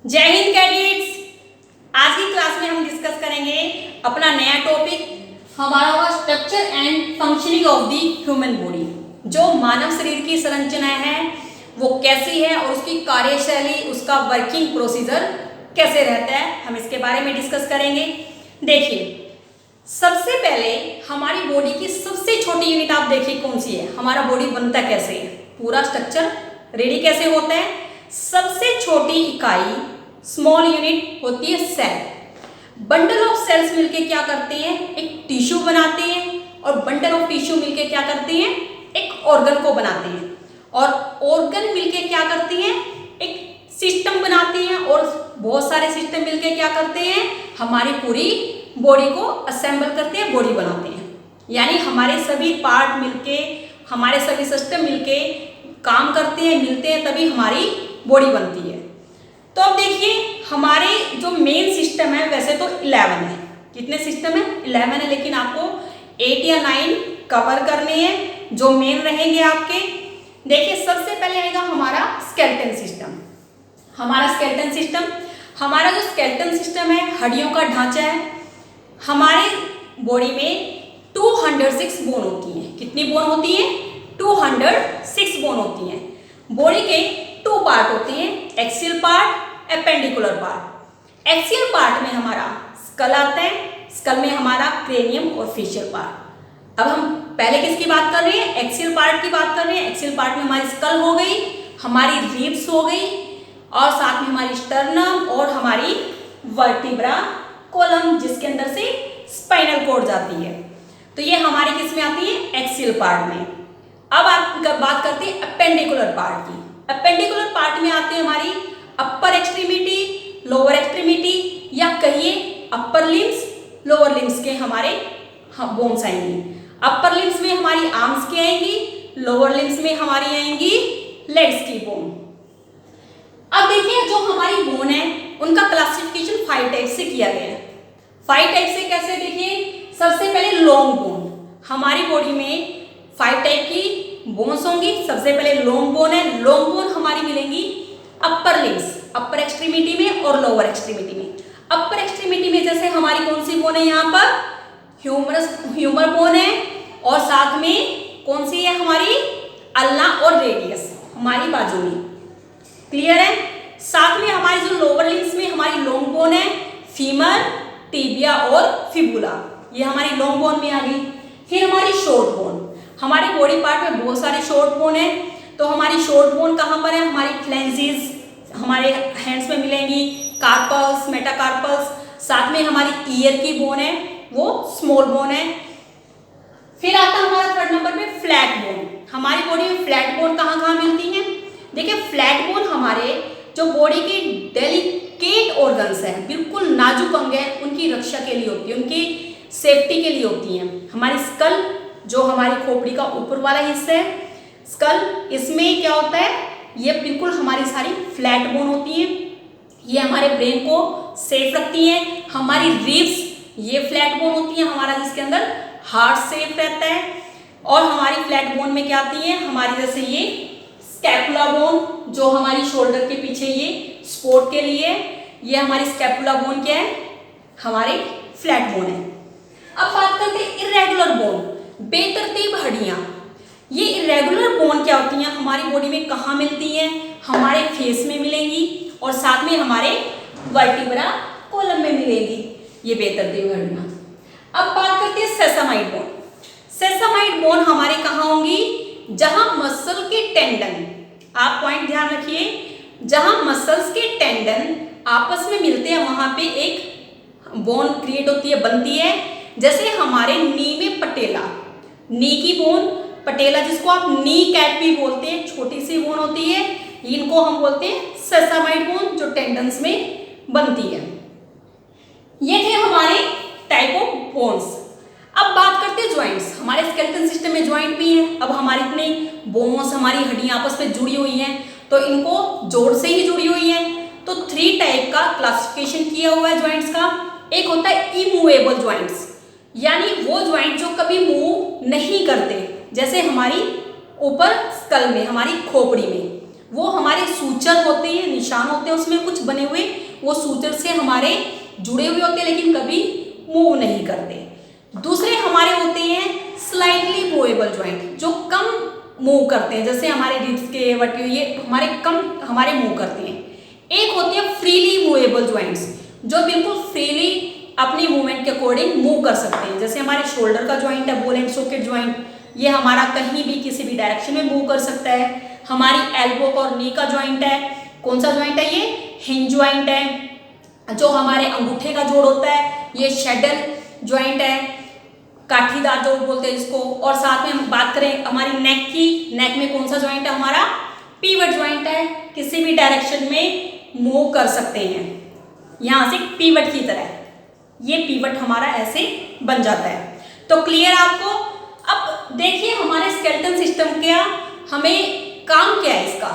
जय हिंद कैडेट्स। आज की क्लास में हम डिस्कस करेंगे अपना नया टॉपिक। हमारा होगा structure and functioning of the human body. जो मानव शरीर की संरचना है वो कैसी है और उसकी कार्यशैली, उसका वर्किंग प्रोसीजर कैसे रहता है, हम इसके बारे में डिस्कस करेंगे। देखिए, सबसे पहले हमारी बॉडी की सबसे छोटी यूनिट आप देखिए कौन सी है। हमारा बॉडी बनता कैसे है, पूरा स्ट्रक्चर रेडी कैसे होता है। सबसे छोटी इकाई स्मॉल यूनिट होती है सेल। बंडल ऑफ सेल्स मिलके क्या करते हैं, एक टिश्यू बनाते हैं, और बंडल ऑफ टिश्यू मिलके क्या करते हैं, एक ऑर्गन को बनाते हैं, और ऑर्गन मिलके क्या करते हैं, एक सिस्टम बनाते हैं, और बहुत सारे सिस्टम मिलके क्या करते हैं, हमारी पूरी बॉडी को असेंबल करते हैं, बॉडी बनाते हैं। यानी हमारे सभी पार्ट मिलके, हमारे सभी सिस्टम मिलके काम करते हैं, मिलते हैं, तभी हमारी बॉडी बनती है। तो अब देखिए, हमारे जो मेन सिस्टम है वैसे तो 11 है। कितने सिस्टम है? 11 है, लेकिन आपको 8 या 9 कवर करने हैं जो मेन रहेंगे आपके। देखिए, सबसे पहले आएगा हमारा स्केलेटन सिस्टम। हमारा स्केलेटन सिस्टम, हमारा जो स्केलेटन सिस्टम है, हड्डियों का ढांचा है। हमारे बॉडी में 206 बोन होती हैं। कितनी बोन होती हैं? 206 बोन होती हैं। बॉडी के 2 पार्ट होते हैं, axial part, appendicular part. Axial part में हमारा स्कल आता है, स्कल में हमारा क्रेनियम और फेशियल पार्ट। अब हम पहले किसकी बात कर रहे हैं? एक्सियल पार्ट की बात कर रहे हैं। एक्सियल पार्ट में हमारी स्कल हो गई, हमारी रिब्स हो गई, और साथ में हमारी स्टर्नम और हमारी वर्टिब्रा कॉलम, जिसके अंदर से स्पाइनल कॉर्ड जाती है। तो ये हमारी किस में आती है? एक्सियल पार्ट में। अब आप बात करते हैं अपेंडिकुलर पार्ट की। अपेंडिकुलर पार्ट में आते हैं हमारी अपर एक्सट्रीमिटी, लोअर एक्सट्रीमिटी, या कहिए अपर लिम्स, लोअर लिम्स के हमारे बोन्स आएंगी। अपर लिम्स में हमारी आर्म्स की आएंगी, लोअर लिम्स में हमारी आएंगी लेग्स की बोन। अब देखिए, जो हमारी बोन है उनका क्लासिफिकेशन 5 टाइप से किया गया है। 5 टाइप से कैसे? देखिए, सबसे पहले लॉन्ग बोन। हमारी बॉडी में 5 टाइप की बोन्स होंगी। सबसे पहले लॉन्ग बोन है। लॉन्ग बोन हमारी मिलेंगी अपर लिम्स, अपर एक्सट्रीमिटी में और लोअर एक्सट्रीमिटी में। अपर एक्सट्रीमिटी में जैसे हमारी कौन सी बोन है, यहाँ पर ह्यूमर बोन है, और साथ में कौन सी है हमारी अल्ना और रेडियस हमारी बाजू में। क्लियर है? साथ में हमारी जो लोअर लिम्स में हमारी लॉन्ग बोन है, फीमर, टिबिया और फिबुला, ये हमारी लॉन्ग बोन में आ गई। फिर हमारी शॉर्ट बोन। हमारे बॉडी पार्ट में बहुत सारी शॉर्ट बोन है, तो हमारी शॉर्ट बोन कहाँ पर है? हमारी फ्लेंजिस हमारे हैंड्स में मिलेंगी, कार्पल्स, मेटाकार्पल्स। साथ में हमारी ईयर की बोन है, वो स्मॉल बोन है। फिर आता है हमारा 3rd नंबर पे फ्लैट बोन। हमारी बॉडी में फ्लैट बोन कहाँ कहाँ मिलती हैं? देखिए, फ्लैट बोन हमारे जो बॉडी के डेलिकेट ऑर्गन्स हैं, बिल्कुल नाजुक अंग हैं, उनकी रक्षा के लिए होती है, उनकी सेफ्टी के लिए होती हैं। हमारी स्कल, जो हमारी खोपड़ी का ऊपर वाला हिस्सा है, स्कल, इसमें क्या होता है, ये बिल्कुल हमारी सारी फ्लैट बोन होती हैं। ये हमारे ब्रेन को सेफ रखती हैं। हमारी रिब्स, ये फ्लैट बोन होती है हमारा, जिसके अंदर हार्ट सेफ रहता है। और हमारी फ्लैट बोन में क्या आती है हमारी, जैसे ये स्कैपुला बोन, जो हमारी शोल्डर के पीछे ये सपोर्ट के लिए, ये हमारी स्कैपुला बोन क्या है, हमारे फ्लैट बोन है। अब बात करते हैं इरेगुलर बोन, बेतरतीब हड्डियां। ये इरेगुलर बोन क्या होती हैं, हमारी बॉडी में कहाँ मिलती हैं? हमारे फेस में मिलेंगी, और साथ में हमारे वर्टिब्रा कॉलम में मिलेंगी ये बेतरतीब हड्डियां। अब बात करते हैं सेसामाइड बोन। सेसामाइड बोन हमारे कहाँ होंगी? जहां मसल के टेंडन, आप पॉइंट ध्यान रखिए, जहां मसल्स के टेंडन आपस में मिलते हैं वहां पे एक बोन क्रिएट होती है, बनती है। जैसे हमारे नी में पटेला, नी की बोन, पटेला जिसको आप नी कैप भी बोलते हैं, छोटी सी बोन होती है, इनको हम बोलते हैं सेसामाइड बोन, जो टेंडन्स में बनती है। ये थे हमारे टाइप ऑफ बोन्स। अब बात करते हैं ज्वाइंट्स। हमारे स्केलेटन सिस्टम में ज्वाइंट भी है। अब हमारी इतनी बोन्स, हमारी हड्डियां आपस में जुड़ी हुई हैं, तो इनको जोड़ से ही जुड़ी हुई हैं। तो 3 टाइप का क्लासिफिकेशन किया हुआ है ज्वाइंट्स का। एक होता है इमूवेबल ज्वाइंट्स, यानी वो ज्वाइंट जो कभी मूव नहीं करते, जैसे हमारी ऊपर स्कल में, हमारी खोपड़ी में, वो हमारे सूचर होते हैं, निशान होते हैं उसमें कुछ बने हुए, वो सूचर से हमारे जुड़े हुए होते हैं लेकिन कभी मूव नहीं करते। दूसरे हमारे होते हैं स्लाइटली मूवेबल ज्वाइंट, जो कम मूव करते हैं, जैसे हमारे रिब्स के वर्टिब्रा, ये हमारे मूव करते हैं। एक होते हैं फ्रीली मूवेबल ज्वाइंट्स, जो बिल्कुल फ्रीली अपनी मूवमेंट के अकॉर्डिंग मूव कर सकते हैं, जैसे हमारे शोल्डर का ज्वाइंट है बॉल एंड सॉकेट ज्वाइंट, ये हमारा कहीं भी किसी भी डायरेक्शन में मूव कर सकता है। हमारी एल्बो और नी का ज्वाइंट है, कौन सा ज्वाइंट है, ये हिंज ज्वाइंट है। जो हमारे अंगूठे का जोड़ होता है ये शैडल ज्वाइंट है, काठीदार जोड़ बोलते हैं इसको। और साथ में हम बात करें हमारी नेक की, नेक में कौन सा ज्वाइंट है हमारा, पीवट ज्वाइंट है, किसी भी डायरेक्शन में मूव कर सकते हैं। यहाँ से पीवट की तरह ये पीवट हमारा ऐसे बन जाता है। तो क्लियर आपको। अब देखिए हमारे स्केलेटल सिस्टम क्या, हमें काम क्या है इसका,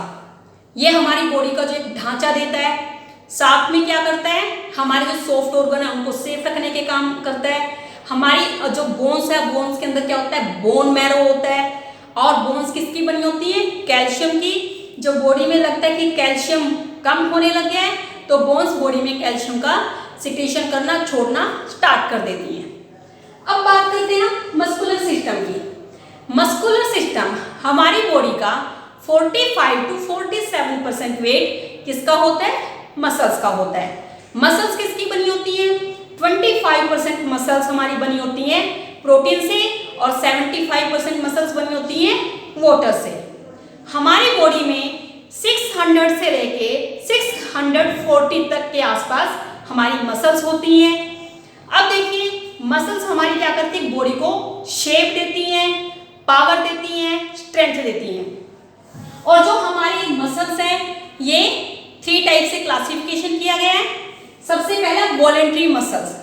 ये हमारी बॉडी का जो एक ढांचा देता है, साथ में क्या करता है, हमारे जो सॉफ्ट ऑर्गन है उनको सेफ रखने के काम करता है। हमारी जो बोन्स है, बोन्स के अंदर क्या होता है, बोन मैरो होता है। और बोन्स किसकी बनी होती है, कैल्शियम की। जो बॉडी में लगता है कि कैल्शियम कम होने लग गया है तो बोन्स बॉडी में कैल्शियम का सिक्रीशन करना छोड़ना स्टार्ट कर देती है। अब बात करते हैं मस्कुलर सिस्टम की। मस्कुलर सिस्टम हमारी बॉडी का 45 to 47% वेट किसका होता है, मसल्स का होता है। मसल्स किसकी बनी होती है, 25% मसल्स हमारी बनी होती हैं प्रोटीन से और 75% मसल्स बनी होती हैं वाटर से। हमारी बॉडी में 600 से लेके 640 तक के आसपास हमारी मसल्स होती हैं। अब देखिए मसल्स हमारी क्या करती है, बॉडी को शेप देती हैं, पावर देती हैं, स्ट्रेंथ देती हैं। और जो हमारी मसल्स हैं ये 3 टाइप से क्लासिफिकेशन किया गया है। सबसे पहला वॉलेंट्री मसल्स।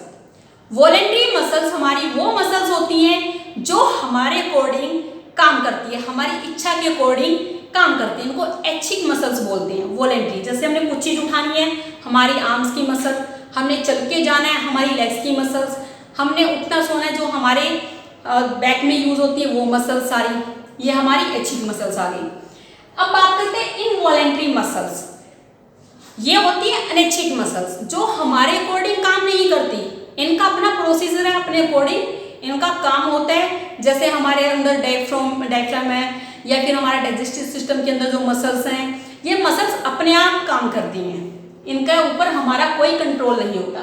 वॉलेंट्री मसल्स हमारी वो मसल्स होती हैं जो हमारे अकॉर्डिंग काम करती है, हमारी इच्छा के अकॉर्डिंग काम करते हैं, इनको ऐच्छिक मसल्स बोलते हैं वॉलेंट्री। जैसे हमने कुछ चीज उठानी है, हमारी आर्म्स की मसल, हमने चल के जाना है, हमारी लेग्स की मसल्स, हमने उठना सोना है जो हमारे बैक में यूज होती है वो मसल्स सारी, ये हमारी ऐच्छिक मसल्स आ गई। अब बात करते हैं इनवॉलेंट्री मसल्स। ये होती है अनैच्छिक मसल्स जो हमारे अकॉर्डिंग काम नहीं करती, इनका अपना प्रोसीजर है, अपने अकॉर्डिंग इनका काम होता है। जैसे हमारे अंदर डायफ्राम है या फिर हमारा डाइजेस्टिव सिस्टम के अंदर जो मसल्स हैं, ये मसल्स अपने आप काम करती हैं, इनके ऊपर हमारा कोई कंट्रोल नहीं होता।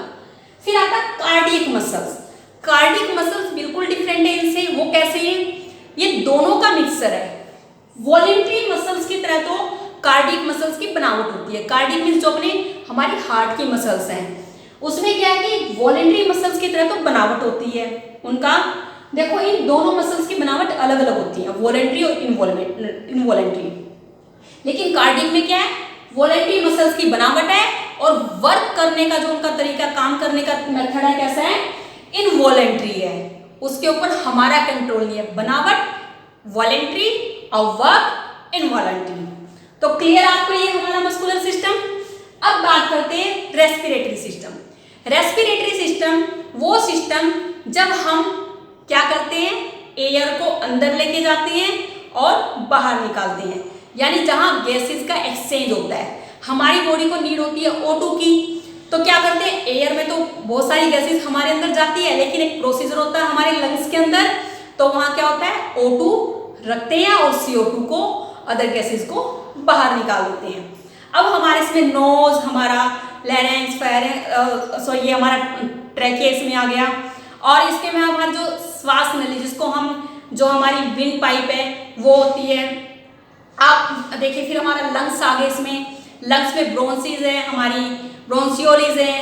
फिर आता है कार्डियक मसल्स। कार्डियक मसल्स बिल्कुल डिफरेंट है इनसे। वो कैसे हैं, ये दोनों का मिक्सचर है। वॉलेंट्री मसल्स की तरह तो कार्डियक मसल्स की बनावट होती है। कार्डियक मीन्स जो अपने हमारी हार्ट की मसल्स हैं, उसमें क्या है कि वॉलेंट्री मसल्स की तरह तो बनावट होती है उनका। देखो इन दोनों मसल्स की बनावट अलग अलग होती है, वॉलेंट्री और इनवॉलेंट्री। लेकिन कार्डियक में क्या है, वॉलेंट्री मसल्स की बनावट है और वर्क करने का जो उनका तरीका, काम करने का मेथड है कैसा है, इनवॉलेंट्री है। उसके ऊपर हमारा कंट्रोल नहीं है, बनावट वॉलेंट्री और वर्क इनवॉलेंट्री। तो क्लियर आपको ये हमारा मस्कुलर सिस्टम। अब बात करते हैं रेस्पिरेटरी सिस्टम। रेस्पिरेटरी सिस्टम वो सिस्टम जब हम क्या करते हैं, एयर को अंदर लेके जाते हैं और बाहर निकालते हैं, यानी जहां गैसेस का एक्सचेंज होता है। हमारी बॉडी को नीड होती है O2 की, तो क्या करते हैं, एयर में तो बहुत सारी गैसेस हमारे अंदर जाती है, लेकिन एक प्रोसीजर होता है हमारे लंग्स के अंदर, तो वहां क्या होता है, O2 रखते हैं और CO2 को, अदर गैसेस को बाहर निकाल देते हैं। अब हमारे इसमें नोज, हमारा लैरिंक्स, ये हमारा ट्रैकिया इसमें आ गया, और इसके में हमारा जो श्वास नली, जिसको हम, जो हमारी विंड पाइप है वो होती है। आप देखिए फिर हमारा लंग्स आ गए, इसमें लंग्स में ब्रोंसीज है, हमारी ब्रोंसियोलिस है,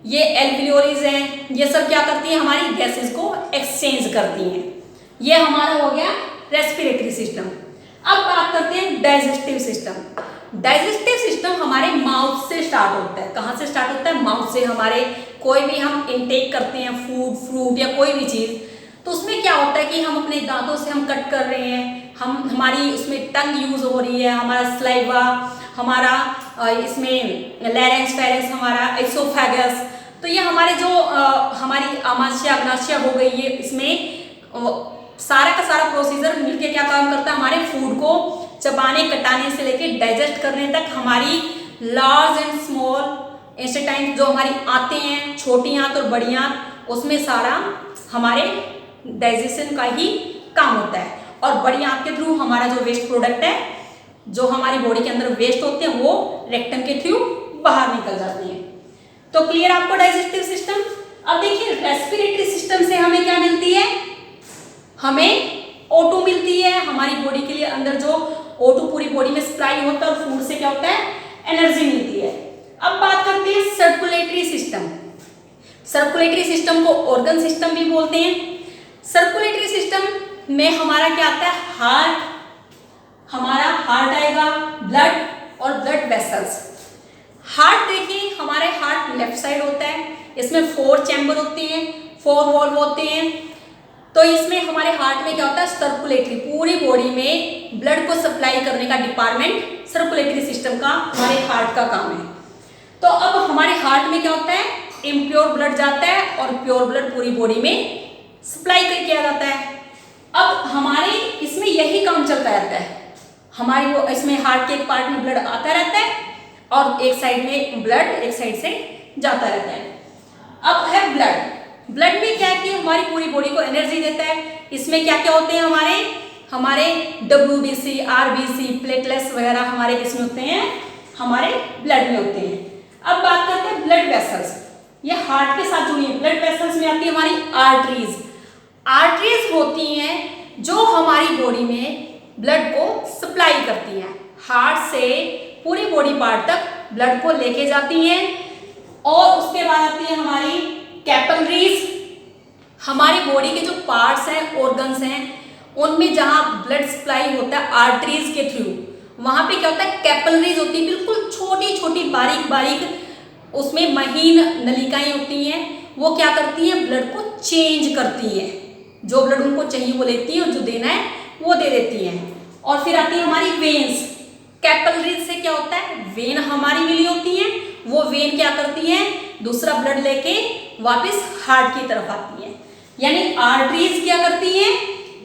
ये एल्वियोलिस है, ये सब क्या करती है, हमारी गैसेस को एक्सचेंज करती हैं। ये हमारा हो गया रेस्पिरेटरी सिस्टम। अब बात करते हैं डाइजेस्टिव सिस्टम। डाइजेस्टिव सिस्टम हमारे माउथ से स्टार्ट होता है। कहाँ से स्टार्ट होता है, माउथ से। हमारे कोई भी हम इनटेक करते हैं फूड, फ्रूट या कोई भी चीज़, तो उसमें क्या होता है कि हम अपने दांतों से हम कट कर रहे हैं, हमारी उसमें टंग यूज हो रही है, हमारा स्लाइवा, हमारा इसमें लैरिंक्स, फेरिंक्स, हमारा एसोफेगस, तो ये हमारे जो हमारी आमाशय, अग्नाशय हो गई, ये इसमें सारा का सारा प्रोसीजर मिलके क्या काम करता है, हमारे फूड को चबाने कटाने से लेके डाइजेस्ट करने तक हमारी लार्ज एंड स्मॉल इंटेस्टाइन जो हमारी आंतें हैं, छोटी आंत और बड़ी आंत, उसमें सारा हमारे डाइजेशन का ही काम होता है। और बड़ी आंत के थ्रू हमारा जो वेस्ट प्रोडक्ट है, जो हमारी बॉडी के अंदर वेस्ट होते हैं, वो रेक्टम के थ्रू बाहर निकल जाती हैं। तो क्लियर आपको डाइजेस्टिव सिस्टम। अब देखिए रेस्पिरेटरी सिस्टम से हमें क्या मिलती है, हमें O2 मिलती है। हमारी बॉडी के लिए अंदर जो O2 पूरी बॉडी में सप्लाई होता है और फूड से क्या होता है, एनर्जी मिलती है। अब बात करते हैं सर्कुलेटरी सिस्टम। सर्कुलेटरी सिस्टम को ऑर्गन सिस्टम भी बोलते हैं। सर्कुलेटरी सिस्टम में हमारा क्या आता है, हार्ट, हमारा हार्ट आएगा, ब्लड और ब्लड वेसल्स। हार्ट देखिए, हमारे हार्ट लेफ्ट साइड होता है, इसमें 4 चैम्बर होते हैं, 4 वॉल्व होते हैं। तो इसमें हमारे हार्ट में क्या होता है, सर्कुलेटरी, पूरी बॉडी में ब्लड को सप्लाई करने का डिपार्टमेंट सर्कुलेटरी सिस्टम का हमारे हार्ट का काम है। तो अब हमारे हार्ट में क्या होता है, इम्प्योर ब्लड जाता है और प्योर ब्लड पूरी बॉडी में सप्लाई किया जाता है। अब हमारे इसमें यही काम चलता रहता है, हमारी वो इसमें हार्ट के एक पार्ट में ब्लड आता रहता है और एक साइड में ब्लड एक साइड से जाता रहता है। अब है ब्लड। ब्लड में क्या है कि हमारी पूरी बॉडी को एनर्जी देता है। इसमें क्या क्या होते हैं, हमारे WBC, RBC, प्लेटलेट्स वगैरह हमारे किसमें होते हैं, हमारे ब्लड में होते हैं। अब बात करते हैं ब्लड वेसल्स। ये हार्ट के साथ जुड़ी है। ब्लड वेसल्स में आती है हमारी आर्टरीज। आर्टरीज होती हैं जो हमारी बॉडी में ब्लड को सप्लाई करती हैं, हार्ट से पूरी बॉडी पार्ट तक ब्लड को लेके जाती हैं। और उसके बाद आती है हमारी कैपिलरीज। हमारी बॉडी के जो पार्ट्स हैं, ऑर्गन्स हैं, उनमें जहां ब्लड सप्लाई होता है आर्टरीज के थ्रू, वहां पे क्या होता है, कैपिलरीज होती है, बिल्कुल छोटी छोटी बारीक बारीक उसमें महीन नलिकाएं होती हैं। वो क्या करती हैं, ब्लड को चेंज करती हैं, जो ब्लड उनको चाहिए वो लेती हैं और जो देना है वो दे देती हैं। और फिर आती है हमारी वेन्स। कैपिलरीज से क्या होता है, वेन हमारी मिली होती हैं, वो वेन क्या करती हैं, दूसरा ब्लड लेके वापस हार्ट की तरफ आती है। यानी आर्टरीज क्या करती हैं,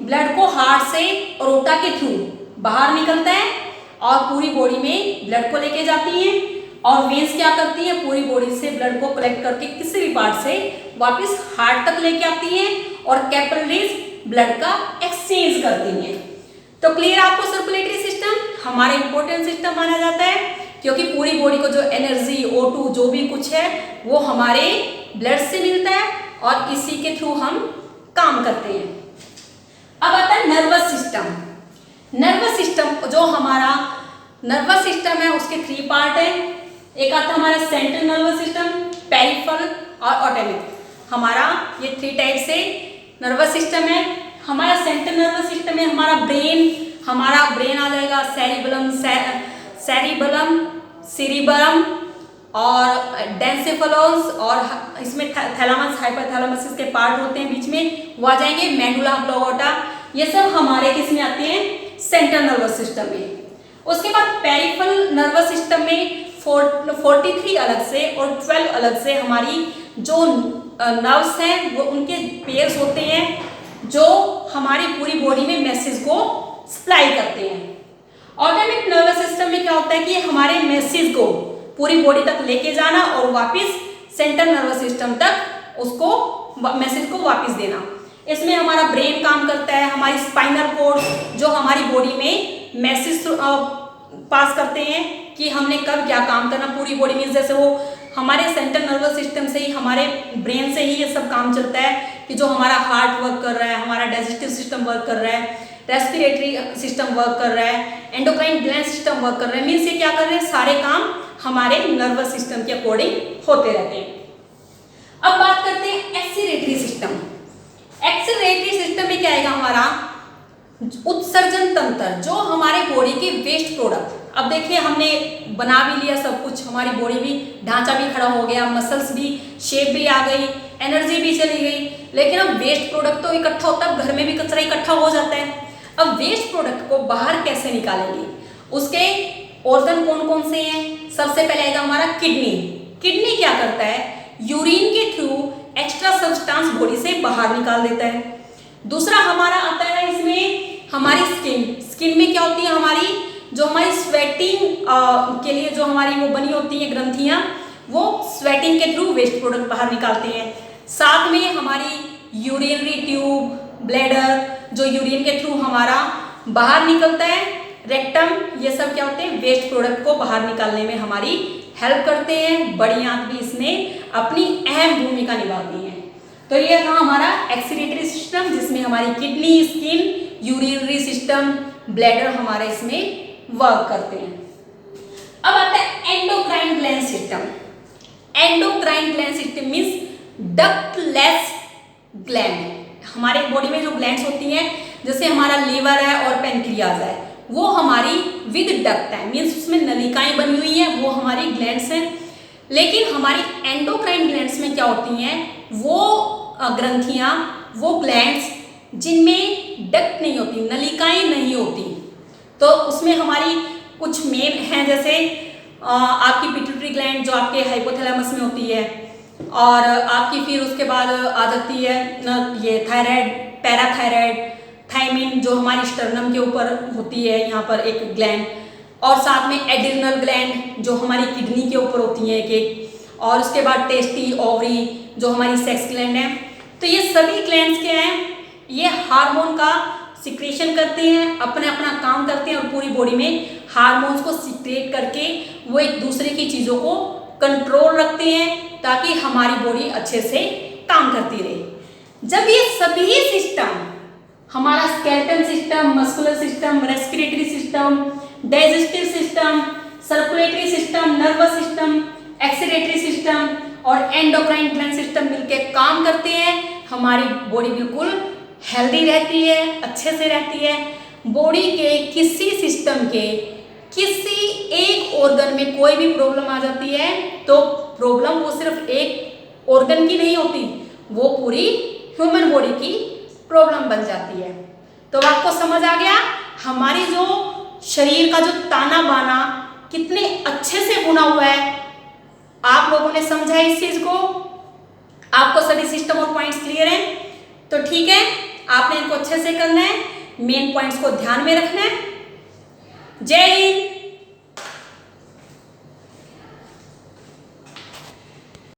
ब्लड को हार्ट से अरोटा के थ्रू बाहर निकलता है और पूरी बॉडी में ब्लड को लेके जाती हैं। और वेन्स क्या करती हैं, पूरी बॉडी से ब्लड को कलेक्ट करके किसी भी पार्ट से वापस हार्ट तक लेके आती हैं। और कैपिलरीज ब्लड का एक्सचेंज करती हैं। तो क्लियर आपको सर्कुलेटरी सिस्टम हमारा इंपॉर्टेंट सिस्टम माना जाता है, क्योंकि पूरी बॉडी को जो एनर्जी, O2 जो भी कुछ है वो हमारे ब्लड से मिलता है और इसी के थ्रू हम काम करते हैं। अब आता है नर्वस सिस्टम। नर्वस सिस्टम, जो हमारा नर्वस सिस्टम है उसके 3 पार्ट है। एक आता है हमारा सेंट्रल नर्वस सिस्टम, पेरिफेरल और ऑटोमिक। हमारा ये 3 टाइप से नर्वस सिस्टम है। हमारा सेंट्रल नर्वस सिस्टम में हमारा ब्रेन आ जाएगा, सेरिबलम और डेंसेफेलोस, और इसमें थैलामस, हाइपोथैलामस इसके पार्ट होते हैं बीच में, वो आ जाएंगे मेडुला ऑब्लांगेटा। ये सब हमारे किस में आते हैं, सेंट्रल नर्वस सिस्टम में। उसके बाद पेरिफेरल नर्वस सिस्टम में 43 अलग से और 12 अलग से हमारी जो नर्व्स हैं वो उनके पेयर्स होते हैं, जो हमारी पूरी बॉडी में मैसेज को सप्लाई करते हैं। ऑटोमिक नर्वस सिस्टम में क्या होता है कि हमारे मैसेज को पूरी बॉडी तक लेके जाना और वापस सेंट्रल नर्वस सिस्टम तक उसको मैसेज को वापस देना। इसमें हमारा ब्रेन काम करता है, हमारी स्पाइनल कॉर्ड जो हमारी बॉडी में मैसेज पास करते हैं कि हमने कब क्या काम करना पूरी बॉडी में। जैसे वो हमारे सेंट्रल नर्वस सिस्टम से ही, हमारे ब्रेन से ही ये सब काम चलता है कि जो हमारा हार्ट वर्क कर रहा है, हमारा डाइजेस्टिव सिस्टम वर्क कर रहा है, रेस्पिरेटरी सिस्टम वर्क कर रहा है, एंडोक्राइन ग्लैंड सिस्टम वर्क कर रहा है। मीन्स ये क्या कर रहे हैं, सारे काम हमारे नर्वस सिस्टम के अकॉर्डिंग होते रहते हैं। अब बात करते हैं एक्सीलेटरी सिस्टम। एक्सीलेटरी सिस्टम में क्या आएगा, हमारा उत्सर्जन तंत्र, जो हमारे बॉडी के वेस्ट प्रोडक्ट। अब देखिए हमने बना भी लिया सब कुछ, हमारी बॉडी भी ढांचा भी खड़ा हो गया, मसल्स भी, शेप भी आ गई, एनर्जी भी चली गई, लेकिन अब वेस्ट प्रोडक्ट तो इकट्ठा होता है, घर में भी कचरा इकट्ठा हो जाता है। अब वेस्ट प्रोडक्ट को बाहर कैसे निकालेंगे, उसके ऑर्गन कौन कौन से हैं। सबसे पहले आएगा हमारा किडनी। किडनी क्या करता है, यूरिन के थ्रू एक्स्ट्रा सब्सटेंस बॉडी से बाहर निकाल देता है। दूसरा हमारा आता है इसमें हमारी स्किन। स्किन में क्या होती है, हमारी जो हमारी स्वेटिंग के लिए जो हमारी वो बनी होती हैं ग्रंथियां, वो स्वेटिंग के थ्रू वेस्ट प्रोडक्ट बाहर निकालते हैं। साथ में हमारी यूरिनरी ट्यूब, ब्लैडर, जो यूरिन के थ्रू हमारा बाहर निकलता है, रेक्टम, ये सब क्या होते हैं, वेस्ट प्रोडक्ट को बाहर निकालने में हमारी हेल्प करते हैं। बड़ी आंत भी इसमें अपनी अहम भूमिका निभाती है। तो ये था हमारा एक्सक्रीटरी सिस्टम, जिसमें हमारी kidney, skin, urinary system, bladder हमारे इसमें वर्क करते हैं। अब आता है endocrine gland system. Endocrine gland system means ductless gland. हमारे बॉडी में जो ग्लैंड्स होती हैं, जैसे हमारा लीवर है और पेनक्रियाज है, वो हमारी विद डक्ट है, मीन्स उसमें नलिकाएं बनी हुई हैं, वो हमारी ग्लैंड्स हैं। लेकिन हमारी एंडोक्राइन ग्लैंड्स में क्या होती हैं, वो ग्रंथियां, वो ग्लैंड्स जिनमें डक्ट नहीं होती, नलिकाएं नहीं होती। तो उसमें हमारी कुछ मेन हैं, जैसे आपकी पिट्यूटरी ग्लैंड जो आपके हाइपोथैलेमस में होती है, और आपकी फिर उसके बाद आ जाती है ये थायराइड, पैराथायराइड, थायमिन जो हमारी स्टर्नम के ऊपर होती है, यहाँ पर एक ग्लैंड, और साथ में एड्रिनल ग्लैंड जो हमारी किडनी के ऊपर होती है एक एक, और उसके बाद टेस्टी, ओवरी जो हमारी सेक्स ग्लैंड है। तो ये सभी ग्लैंड्स क्या हैं, ये हार्मोन का सिक्रेशन करते हैं, अपने अपना काम करते हैं, और पूरी बॉडी में हार्मोन्स को सिक्रेट करके वो एक दूसरे की चीज़ों को कंट्रोल रखते हैं, ताकि हमारी बॉडी अच्छे से काम करती रहे। जब ये सभी सिस्टम, हमारा skeletal system, muscular system, respiratory system, digestive system, circulatory system, nervous system, excretory system और एंडोक्राइन ग्लैंड सिस्टम मिलकर काम करते हैं, हमारी बॉडी बिल्कुल हेल्दी रहती है, अच्छे से रहती है। बॉडी के किसी सिस्टम के किसी एक ऑर्गन में कोई भी प्रॉब्लम आ जाती है, तो प्रॉब्लम वो सिर्फ एक ऑर्गन की नहीं होती, वो पूरी ह्यूमन बॉडी की प्रॉब्लम बन जाती है। तो आपको समझ आ गया हमारी जो शरीर का जो ताना बाना कितने अच्छे से बुना हुआ है। आप लोगों ने समझा इस चीज को, आपको सभी सिस्टम और पॉइंट्स क्लियर हैं? तो ठीक है, आपने इनको अच्छे से करना है, मेन पॉइंट्स को ध्यान में रखना है। जय हिंद।